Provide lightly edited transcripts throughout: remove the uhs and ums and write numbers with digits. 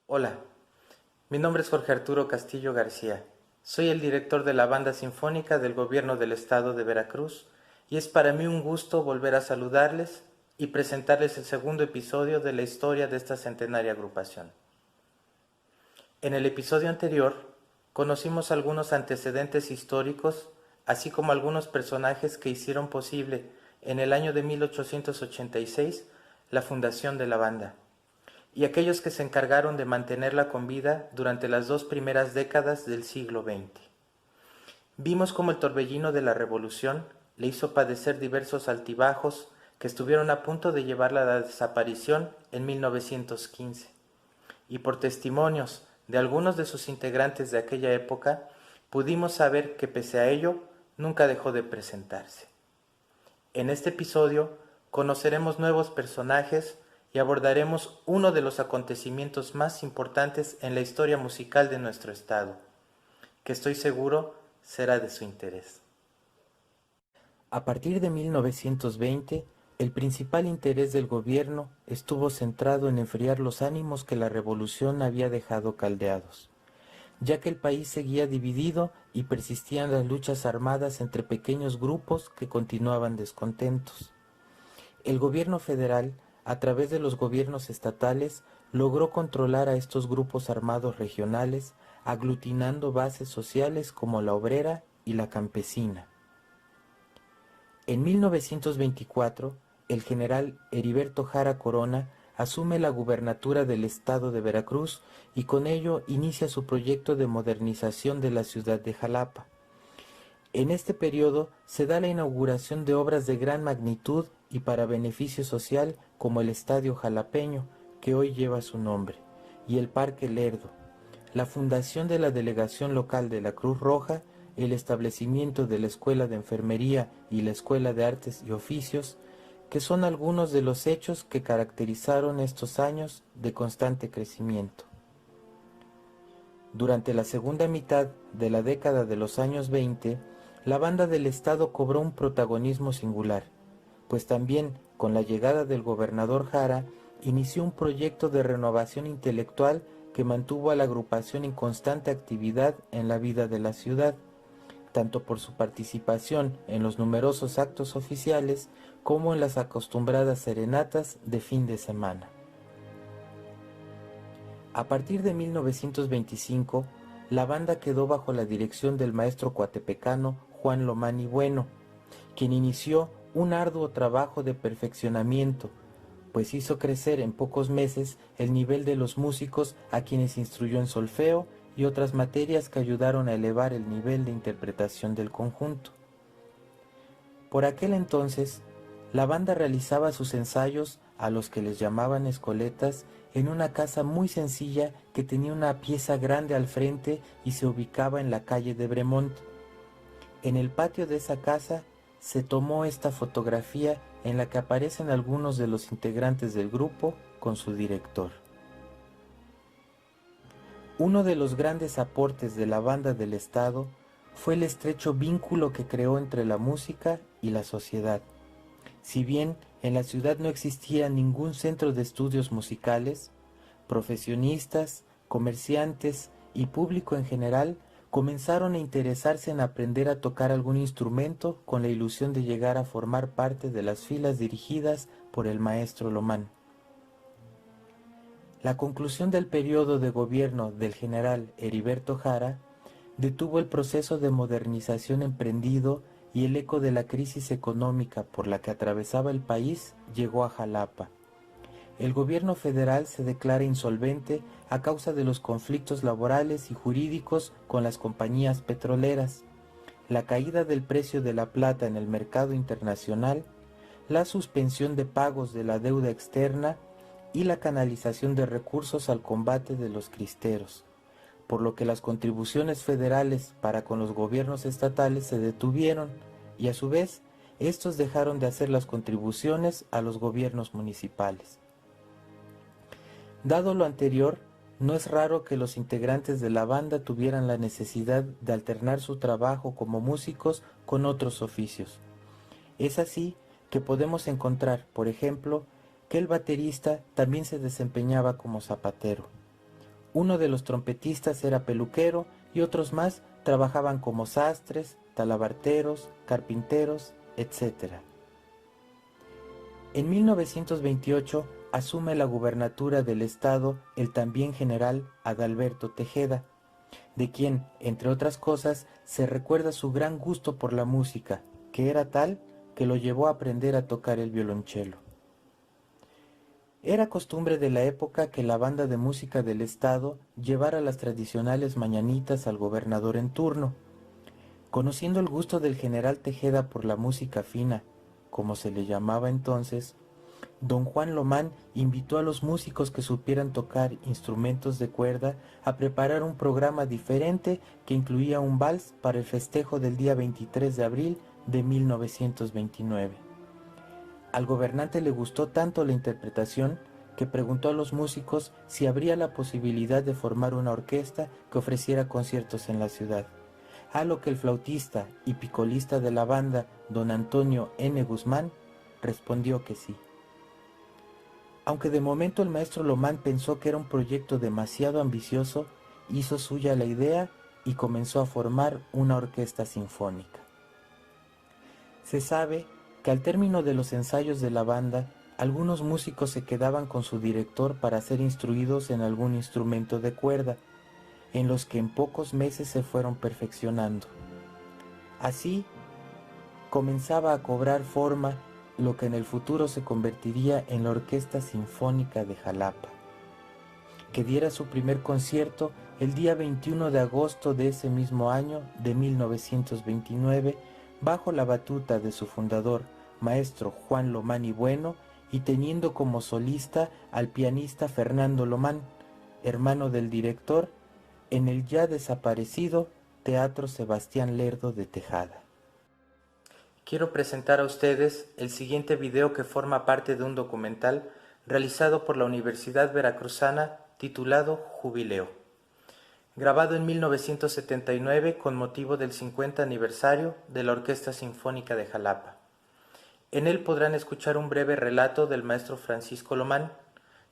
Hola, mi nombre es Jorge Arturo Castillo García. Soy el director de la Banda Sinfónica del Gobierno del Estado de Veracruz y es para mí un gusto volver a saludarles y presentarles el segundo episodio de la historia de esta centenaria agrupación. En el episodio anterior conocimos algunos antecedentes históricos, así como algunos personajes que hicieron posible en el año de 1886 la fundación de la banda, y aquellos que se encargaron de mantenerla con vida durante las dos primeras décadas del siglo XX. Vimos cómo el torbellino de la Revolución le hizo padecer diversos altibajos que estuvieron a punto de llevarla a la desaparición en 1915, y por testimonios de algunos de sus integrantes de aquella época, pudimos saber que pese a ello, nunca dejó de presentarse. En este episodio conoceremos nuevos personajes y abordaremos uno de los acontecimientos más importantes en la historia musical de nuestro estado, que estoy seguro será de su interés. A partir de 1920, el principal interés del gobierno estuvo centrado en enfriar los ánimos que la revolución había dejado caldeados, ya que el país seguía dividido y persistían las luchas armadas entre pequeños grupos que continuaban descontentos. El gobierno federal, a través de los gobiernos estatales, logró controlar a estos grupos armados regionales, aglutinando bases sociales como la obrera y la campesina. En 1924, el general Heriberto Jara Corona asume la gubernatura del estado de Veracruz y con ello inicia su proyecto de modernización de la ciudad de Jalapa. En este periodo se da la inauguración de obras de gran magnitud y para beneficio social como el Estadio Jalapeño, que hoy lleva su nombre, y el Parque Lerdo, la fundación de la Delegación Local de la Cruz Roja, el establecimiento de la Escuela de Enfermería y la Escuela de Artes y Oficios, que son algunos de los hechos que caracterizaron estos años de constante crecimiento. Durante la segunda mitad de la década de los años 20, la banda del Estado cobró un protagonismo singular, pues también con la llegada del gobernador Jara inició un proyecto de renovación intelectual que mantuvo a la agrupación en constante actividad en la vida de la ciudad, tanto por su participación en los numerosos actos oficiales como en las acostumbradas serenatas de fin de semana. A partir de 1925, la banda quedó bajo la dirección del maestro coatepecano Juan Lomani Bueno, quien inició un arduo trabajo de perfeccionamiento, pues hizo crecer en pocos meses el nivel de los músicos a quienes instruyó en solfeo y otras materias que ayudaron a elevar el nivel de interpretación del conjunto. Por aquel entonces, la banda realizaba sus ensayos, a los que les llamaban escoletas, en una casa muy sencilla que tenía una pieza grande al frente y se ubicaba en la calle de Bremont. En el patio de esa casa se tomó esta fotografía en la que aparecen algunos de los integrantes del grupo con su director. Uno de los grandes aportes de la banda del Estado fue el estrecho vínculo que creó entre la música y la sociedad. Si bien en la ciudad no existía ningún centro de estudios musicales, profesionistas, comerciantes y público en general comenzaron a interesarse en aprender a tocar algún instrumento con la ilusión de llegar a formar parte de las filas dirigidas por el maestro Lomán. La conclusión del periodo de gobierno del general Heriberto Jara detuvo el proceso de modernización emprendido y el eco de la crisis económica por la que atravesaba el país llegó a Jalapa. El gobierno federal se declara insolvente a causa de los conflictos laborales y jurídicos con las compañías petroleras, la caída del precio de la plata en el mercado internacional, la suspensión de pagos de la deuda externa y la canalización de recursos al combate de los cristeros, por lo que las contribuciones federales para con los gobiernos estatales se detuvieron y a su vez estos dejaron de hacer las contribuciones a los gobiernos municipales. Dado lo anterior, no es raro que los integrantes de la banda tuvieran la necesidad de alternar su trabajo como músicos con otros oficios. Es así que podemos encontrar, por ejemplo, que el baterista también se desempeñaba como zapatero, Uno de los trompetistas era peluquero y otros más trabajaban como sastres, talabarteros, carpinteros, etc. En 1928 asume la gubernatura del estado el también general Adalberto Tejeda, de quien, entre otras cosas, se recuerda su gran gusto por la música, que era tal que lo llevó a aprender a tocar el violonchelo. Era costumbre de la época que la banda de música del estado llevara las tradicionales mañanitas al gobernador en turno. Conociendo el gusto del general Tejeda por la música fina, como se le llamaba entonces, don Juan Lomán invitó a los músicos que supieran tocar instrumentos de cuerda a preparar un programa diferente que incluía un vals para el festejo del día 23 de abril de 1929. Al gobernante le gustó tanto la interpretación que preguntó a los músicos si habría la posibilidad de formar una orquesta que ofreciera conciertos en la ciudad, a lo que el flautista y picolista de la banda, don Antonio N. Guzmán, respondió que sí. Aunque de momento el maestro Lomán pensó que era un proyecto demasiado ambicioso, hizo suya la idea y comenzó a formar una orquesta sinfónica. Se sabe que al término de los ensayos de la banda, algunos músicos se quedaban con su director para ser instruidos en algún instrumento de cuerda, en los que en pocos meses se fueron perfeccionando. Así comenzaba a cobrar forma lo que en el futuro se convertiría en la Orquesta Sinfónica de Jalapa, que diera su primer concierto el día 21 de agosto de ese mismo año de 1929, bajo la batuta de su fundador, maestro Juan Lomán y Bueno, y teniendo como solista al pianista Fernando Lomán, hermano del director, en el ya desaparecido Teatro Sebastián Lerdo de Tejada. Quiero presentar a ustedes el siguiente video que forma parte de un documental realizado por la Universidad Veracruzana titulado Jubileo, grabado en 1979 con motivo del 50 aniversario de la Orquesta Sinfónica de Jalapa. En él podrán escuchar un breve relato del maestro Francisco Lomán,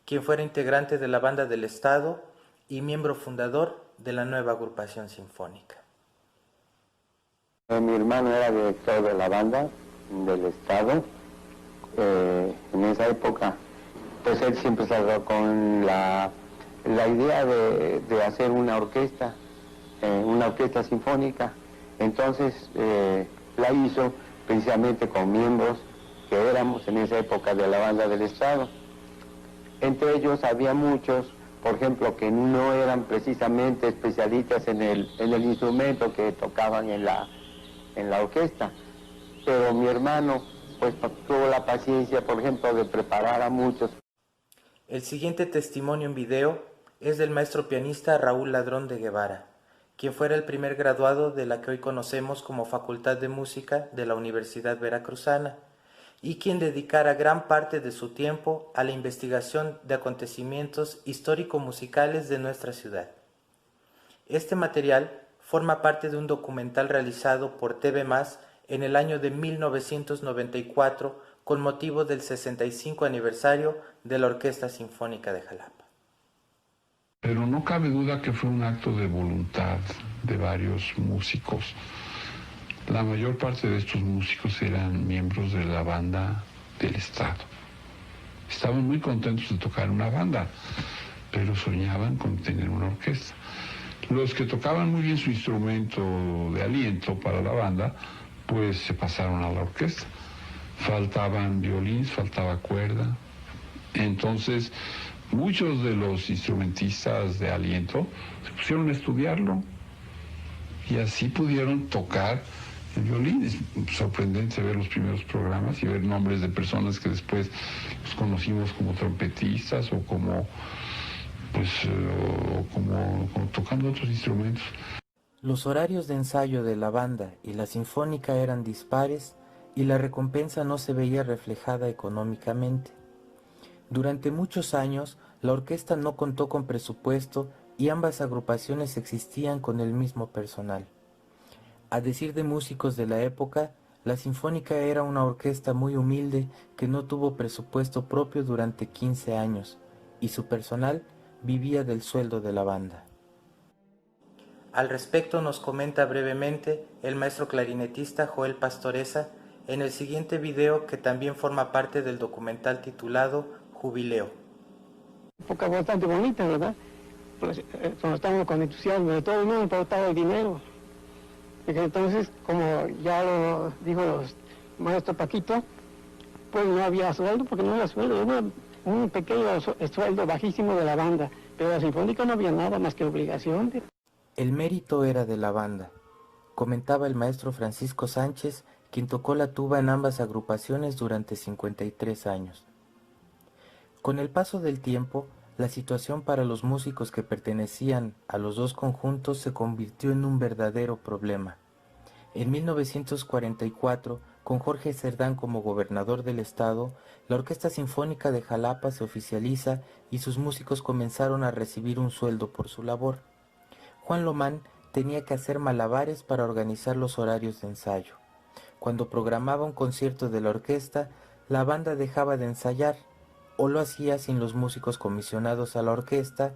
quien fuera integrante de la Banda del Estado y miembro fundador de la nueva agrupación sinfónica. Mi hermano era director de la banda del Estado. En esa época, pues él siempre salió con la idea de hacer una orquesta sinfónica. Entonces la hizo precisamente con miembros que éramos en esa época de la banda del Estado. Entre ellos había muchos, por ejemplo, que no eran precisamente especialistas en el instrumento que tocaban en la orquesta, pero mi hermano pues tuvo la paciencia, por ejemplo, de preparar a muchos. El siguiente testimonio en video es del maestro pianista Raúl Ladrón de Guevara, quien fuera el primer graduado de la que hoy conocemos como Facultad de Música de la Universidad Veracruzana, y quien dedicara gran parte de su tiempo a la investigación de acontecimientos histórico-musicales de nuestra ciudad. Este material forma parte de un documental realizado por TV+ en el año de 1994 con motivo del 65 aniversario de la Orquesta Sinfónica de Jalapa. Pero no cabe duda que fue un acto de voluntad de varios músicos. La mayor parte de estos músicos eran miembros de la banda del Estado. Estaban muy contentos de tocar una banda, pero soñaban con tener una orquesta. Los que tocaban muy bien su instrumento de aliento para la banda, pues se pasaron a la orquesta. Faltaban violines, faltaba cuerda. Entonces, muchos de los instrumentistas de aliento se pusieron a estudiarlo y así pudieron tocar el violín. Es sorprendente ver los primeros programas y ver nombres de personas que después los conocimos como trompetistas o como tocando otros instrumentos. Los horarios de ensayo de la banda y la sinfónica eran dispares y la recompensa no se veía reflejada económicamente. Durante muchos años, la orquesta no contó con presupuesto y ambas agrupaciones existían con el mismo personal. A decir de músicos de la época, la Sinfónica era una orquesta muy humilde que no tuvo presupuesto propio durante 15 años y su personal vivía del sueldo de la banda. Al respecto nos comenta brevemente el maestro clarinetista Joel Pastoreza en el siguiente video, que también forma parte del documental titulado Jubileo. Época bastante bonita, ¿verdad? Pues, cuando estábamos con entusiasmo, de todo no importaba el dinero. Y que entonces, como ya lo dijo el maestro Paquito, pues no había sueldo, porque no era sueldo, era un pequeño sueldo bajísimo de la banda, pero la sinfónica no había nada más que obligación. El mérito era de la banda, comentaba el maestro Francisco Sánchez, quien tocó la tuba en ambas agrupaciones durante 53 años. Con el paso del tiempo, la situación para los músicos que pertenecían a los dos conjuntos se convirtió en un verdadero problema. En 1944, con Jorge Cerdán como gobernador del estado, la Orquesta Sinfónica de Jalapa se oficializa y sus músicos comenzaron a recibir un sueldo por su labor. Juan Lomán tenía que hacer malabares para organizar los horarios de ensayo. Cuando programaba un concierto de la orquesta, la banda dejaba de ensayar, o lo hacía sin los músicos comisionados a la orquesta,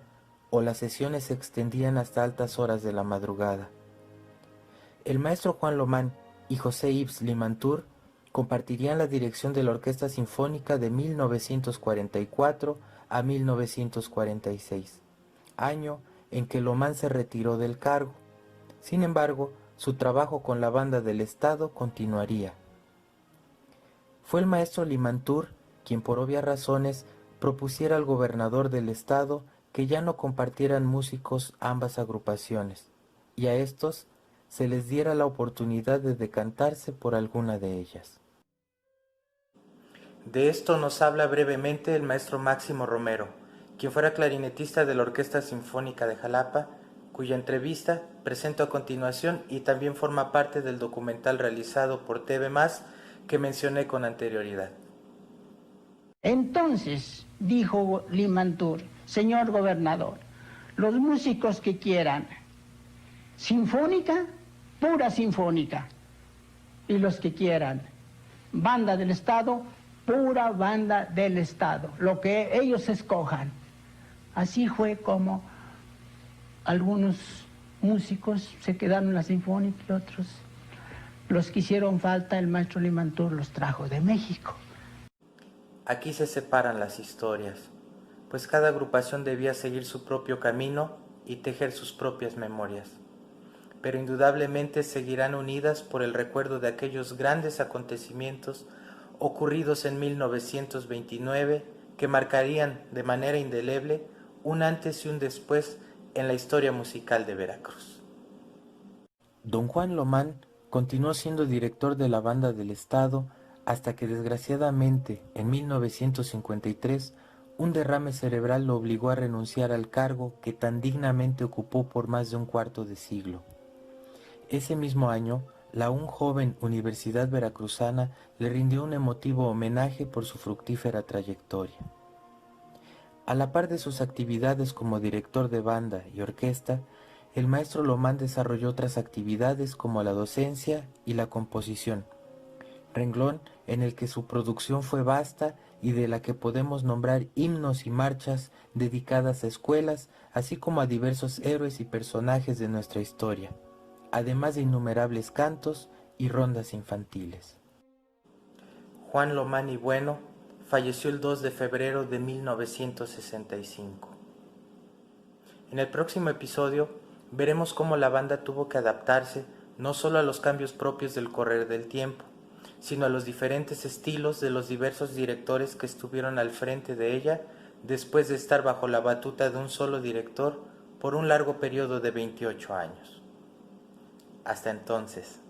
o las sesiones se extendían hasta altas horas de la madrugada. El maestro Juan Lomán y José Yves Limantour compartirían la dirección de la Orquesta Sinfónica de 1944 a 1946, año en que Lomán se retiró del cargo. Sin embargo, su trabajo con la banda del estado continuaría. Fue el maestro Limantour quien, por obvias razones, propusiera al gobernador del estado que ya no compartieran músicos ambas agrupaciones, y a estos se les diera la oportunidad de decantarse por alguna de ellas. De esto nos habla brevemente el maestro Máximo Romero, quien fuera clarinetista de la Orquesta Sinfónica de Jalapa, cuya entrevista presento a continuación y también forma parte del documental realizado por TV+, que mencioné con anterioridad. Entonces, dijo Limantour, señor gobernador, los músicos que quieran sinfónica, pura sinfónica, y los que quieran banda del Estado, pura banda del Estado, lo que ellos escojan. Así fue como algunos músicos se quedaron en la sinfónica y otros, los que hicieron falta, el maestro Limantour los trajo de México. Aquí se separan las historias, pues cada agrupación debía seguir su propio camino y tejer sus propias memorias, pero indudablemente seguirán unidas por el recuerdo de aquellos grandes acontecimientos ocurridos en 1929 que marcarían de manera indeleble un antes y un después en la historia musical de Veracruz. Don Juan Lomán continuó siendo director de la banda del estado hasta que desgraciadamente en 1953 un derrame cerebral lo obligó a renunciar al cargo que tan dignamente ocupó por más de un cuarto de siglo. Ese mismo año, la aún joven Universidad Veracruzana le rindió un emotivo homenaje por su fructífera trayectoria. A la par de sus actividades como director de banda y orquesta, el maestro Lomán desarrolló otras actividades como la docencia y la composición, renglón en el que su producción fue vasta y de la que podemos nombrar himnos y marchas dedicadas a escuelas, así como a diversos héroes y personajes de nuestra historia, además de innumerables cantos y rondas infantiles. Juan Lomán y Bueno falleció el 2 de febrero de 1965. En el próximo episodio veremos cómo la banda tuvo que adaptarse no solo a los cambios propios del correr del tiempo, sino a los diferentes estilos de los diversos directores que estuvieron al frente de ella después de estar bajo la batuta de un solo director por un largo periodo de 28 años. Hasta entonces.